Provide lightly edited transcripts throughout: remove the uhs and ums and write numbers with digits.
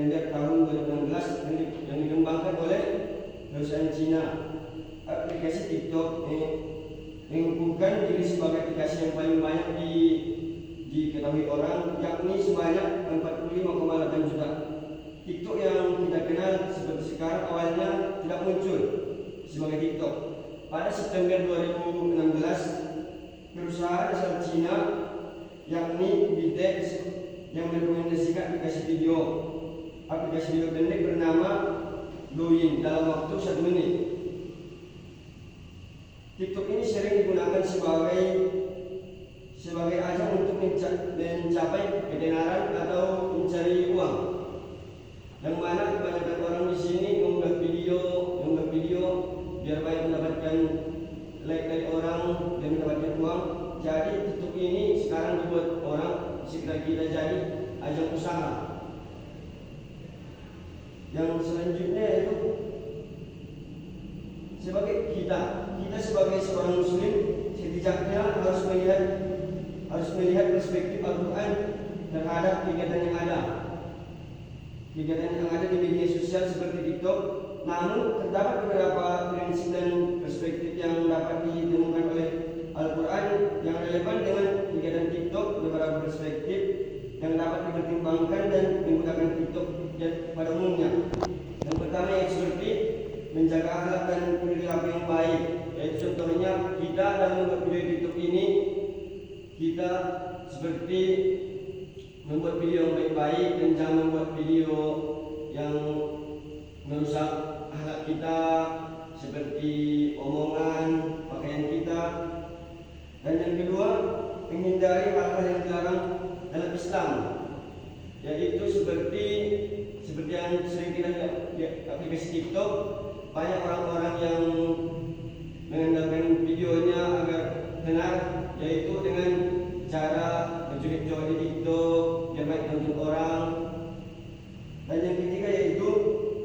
September tahun 2016 yang dikembangkan oleh perusahaan Cina. Aplikasi TikTok mengukuhkan diri sebagai aplikasi yang paling banyak diketahui orang, yakni sebanyak 45,8 juta. TikTok yang kita kenal seperti sekarang awalnya tidak muncul sebagai TikTok. Pada September 2016, perusahaan asal Cina yakni Bitek yang merekomendasikan aplikasi video pendek bernama Douyin dalam waktu 1 menit. TikTok ini sering digunakan sebagai ajang untuk mencapai ketenaran atau mencari uang, yang mana kebanyakan orang di sini mengunggah video biar baik mendapatkan like dari orang dan mendapatkan uang. Jadi TikTok ini sekarang dibuat orang sekitar kita jadi ajang usaha. Yang selanjutnya itu sebagai kita sebagai seorang muslim setidaknya harus melihat perspektif Al-Quran terhadap kegiatan yang ada di media sosial seperti TikTok. Namun terdapat beberapa prinsip dan perspektif yang dapat ditemukan oleh Al-Quran yang relevan dengan kegiatan TikTok. Beberapa perspektif yang dapat dipertimbangkan dan menggunakan TikTok pada umumnya. Yang pertama yang seperti menjaga akhlak dan perilaku yang baik. Yaitu contohnya kita dalam membuat video TikTok ini kita seperti membuat video yang baik-baik dan jangan membuat video yang merusak akhlak kita seperti omongan, pakaian kita. Dan yang kedua, menghindari hal-hal yang dilarang dalam Islam, yaitu seperti yang sering kita lihat di aplikasi TikTok. Banyak orang-orang yang mengandalkan videonya agar benar, yaitu dengan cara berjoget-joget di TikTok biar baik tonton orang. Dan yang ketiga yaitu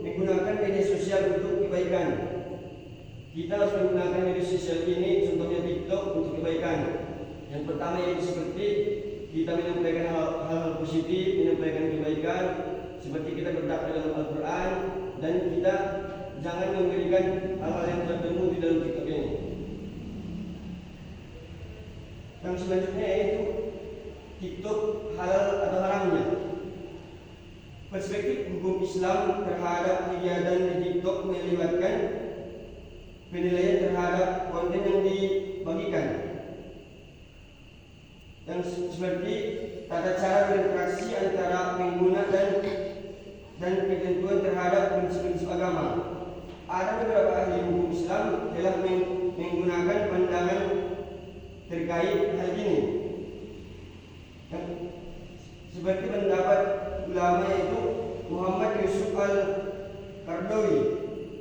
menggunakan media sosial untuk kebaikan. Kita harus menggunakan media sosial ini, contohnya TikTok, untuk kebaikan. Yang pertama yaitu seperti kita menyampaikan hal-hal positif, menyampaikan kebaikan, seperti kita berdakwah dalam Al-Quran, dan kita jangan memberikan hal-hal yang tertemu di dalam TikTok ini. Yang selanjutnya yaitu TikTok halal atau haramnya. Perspektif hukum Islam terhadap kegiatan di TikTok melibatkan penilaian terhadap konten yang dibagikan, yang seperti tata cara berinteraksi antara pengguna dan ketentuan terhadap prinsip-prinsip agama. Ada beberapa ahli hukum Islam telah menggunakan pandangan terkait hal ini, seperti pendapat ulama yaitu Muhammad Yusuf Al-Qardawi,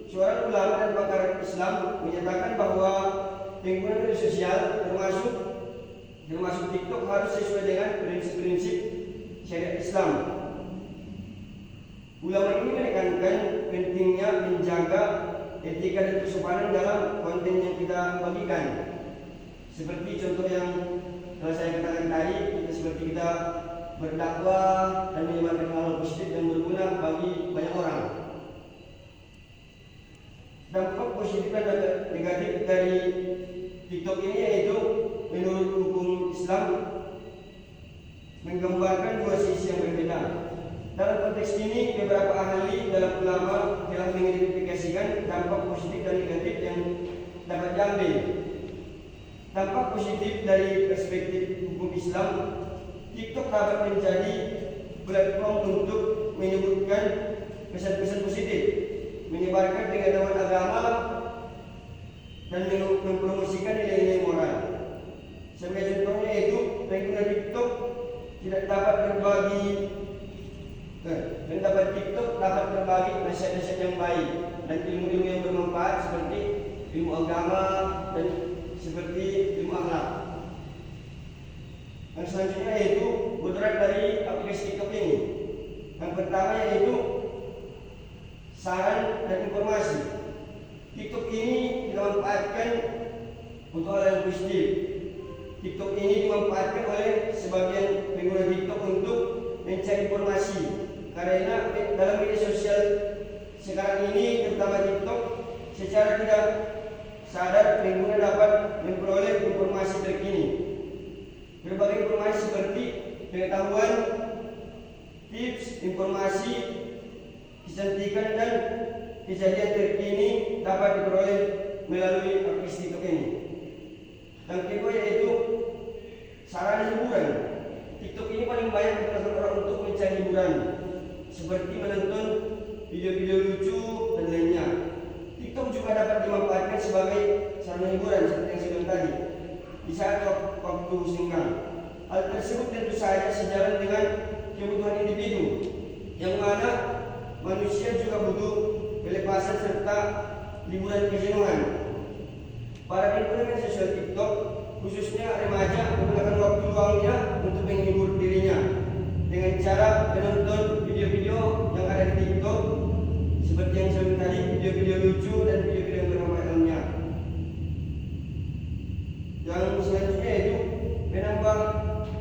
seorang ulama dan pakar Islam, menyatakan bahwa pengguna media sosial termasuk TikTok harus sesuai dengan prinsip-prinsip syariat Islam. Ulama ini menekankan pentingnya menjaga etika dan kesopanan dalam konten yang kita bagikan. Seperti contoh yang telah saya katakan tadi, seperti kita berdakwah dan menyebarkan hal positif yang berguna bagi banyak orang. Dampak positif dan negatif dari TikTok ini yaitu menurut hukum Islam menggambarkan dua sisi yang berbeda. Dalam konteks ini, beberapa ahli dalam ulama telah mengidentifikasikan dampak positif dan negatif yang dapat diambil. Dampak positif dari perspektif hukum Islam, TikTok dapat menjadi platform untuk menyebutkan pesan-pesan positif, menyebarkan pengetahuan agama, dan mempromosikan nilai-nilai moral. Sebagai contohnya yaitu pengguna TikTok TikTok dapat berbagi nasihat-nasihat yang baik dan ilmu-ilmu yang bermanfaat seperti ilmu agama dan seperti ilmu akhlak. Yang selanjutnya yaitu mudarat dari aplikasi TikTok ini. Yang pertama yaitu saran dan informasi. TikTok ini dimanfaatkan untuk hal yang positif. TikTok ini dimanfaatkan oleh sebagian pengguna TikTok untuk mencari informasi karena dalam media sosial sekarang ini terutama TikTok, secara tidak sadar pengguna dapat memperoleh informasi terkini. Berbagai informasi seperti pengetahuan, tips, informasi, kecantikan dan kejadian terkini dapat diperoleh melalui aplikasi TikTok ini. Dan kedua yaitu sarana hiburan. TikTok ini paling banyak digunakan orang untuk mencari hiburan, seperti menonton video-video lucu dan lainnya. TikTok juga dapat dimanfaatkan sebagai sarana hiburan seperti yang saya bilang tadi, di saat waktu senggang. Hal tersebut tentu saja sejalan dengan kebutuhan individu, yang mana manusia juga butuh pelepasan serta liburan kejenuhan. Para pengguna media sosial TikTok, khususnya remaja, menggunakan waktu luangnya untuk menghibur dirinya dengan cara menonton video-video yang ada di TikTok, seperti yang saya bilang tadi, video-video lucu dan video-video yang bermanfaat dalamnya. Yang selanjutnya itu menambah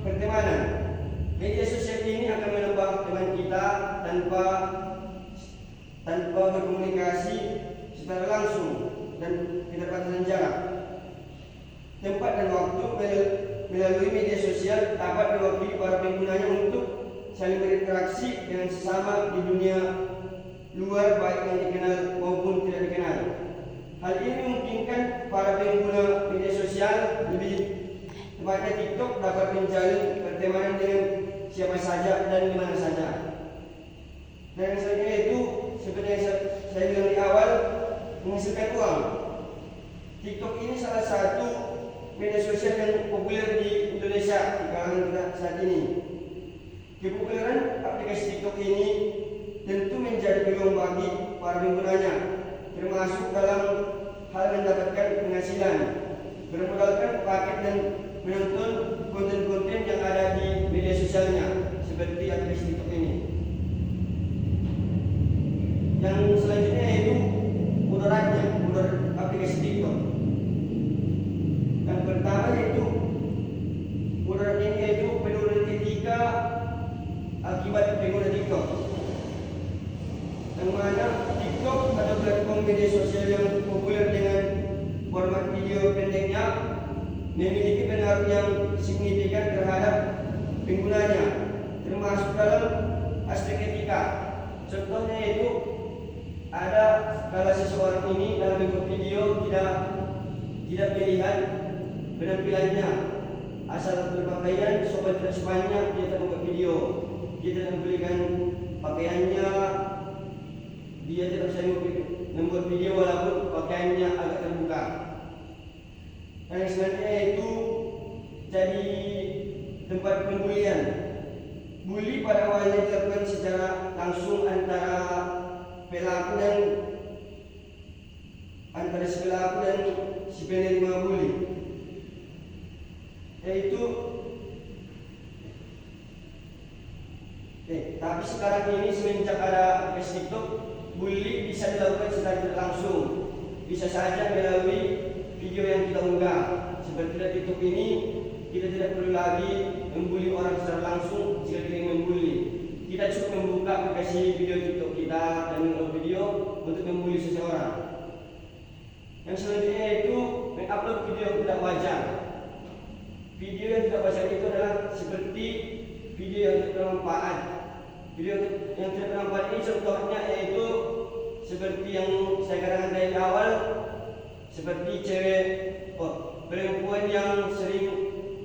pertemanan. Media sosial ini akan menambah teman kita tanpa berkomunikasi secara langsung dan keterbatasan jarak. Tempat dan waktu melalui media sosial dapat mewakili para penggunanya untuk saling berinteraksi dengan sesama di dunia luar, baik yang dikenal maupun tidak dikenal. Hal ini memungkinkan para pengguna media sosial, lebih tepatnya TikTok, dapat menjalin pertemanan dengan siapa saja dan di mana saja. Dan yang selanjutnya itu seperti yang saya bilang di awal, menghasilkan uang. TikTok ini salah satu media sosial yang populer di Indonesia di kalangan kita saat ini. Kepopuleran aplikasi TikTok ini tentu menjadi peluang bagi para penggunanya, termasuk dalam hal mendapatkan penghasilan, bermodalkan paket dan menonton konten-konten yang ada di media sosialnya, seperti aplikasi TikTok ini. Yang selanjutnya yaitu mudarat aplikasi TikTok. Yang pertama yaitu mudarat ini yaitu penurunan etika akibat pengguna TikTok. Yang mana TikTok adalah platform media sosial yang populer dengan format video pendeknya, memiliki pengaruh yang signifikan terhadap penggunanya, termasuk dalam aspek etika. Contohnya itu ada kalau seseorang ini dalam membuat video tidak melihat penampilannya, asal berpakaian sopan tidak sepanjang dia tak membuat video, dia tidak membelikan pakaiannya, dia tidak bisa membuat video walaupun pakaiannya agak terbuka. Dan yang selanjutnya itu jadi tempat pembulian. Bully pada awalnya dilakukan secara langsung antara si pelaku dan si penerima bully, yaitu tapi sekarang ini semenjak ada aplikasi TikTok, bully bisa dilakukan secara tidak langsung, bisa saja melalui video yang kita unggah. Seperti di TikTok ini, kita tidak perlu lagi membuli orang secara langsung jika kita ingin membuli. Kita cukup membuka aplikasi video TikTok kita dan mengunggah video untuk membuli seseorang. Yang selanjutnya itu mengupload video yang tidak wajar. Video yang tidak wajar itu adalah seperti video yang tidak bermanfaat. Video yang tidak bermanfaat ini contohnya yaitu seperti yang saya katakan dari awal, seperti perempuan yang sering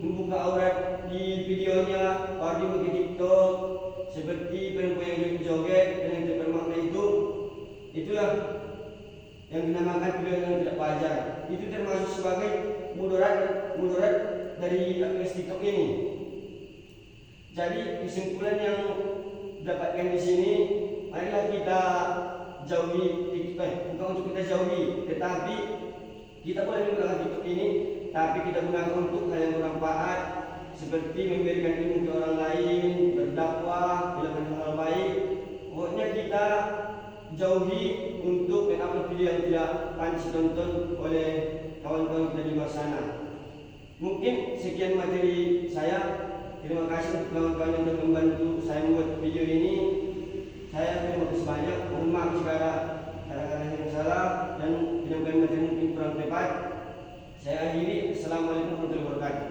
membuka aurat di videonya baru di TikTok, seperti perempuan yang joget dan yang tidak bermakna itulah yang dinamakan video yang tidak wajar. Itu termasuk sebagai mudarat dari aplikasi TikTok ini. Jadi kesimpulan yang dapatkan di sini, marilah kita jauhi TikTok, bukan untuk kita jauhi, tetapi kita boleh menggunakan TikTok ini, tapi kita gunakan untuk hal yang bermanfaat, seperti memberikan ilmu ke orang lain, berdakwah, melakukan hal baik. Pokoknya kita jauhi untuk mengupload video yang tidak pantas ditonton oleh kawan-kawan kita di luar sana. Mungkin sekian materi saya. Terima kasih untuk kawan-kawan yang telah membantu saya membuat video ini. Saya terima kasih banyak. Mohon maaf segala kata-kata yang salah dan penyampaian materi mungkin kurang tepat. Saya akhiri. Assalamualaikum warahmatullahi wabarakatuh.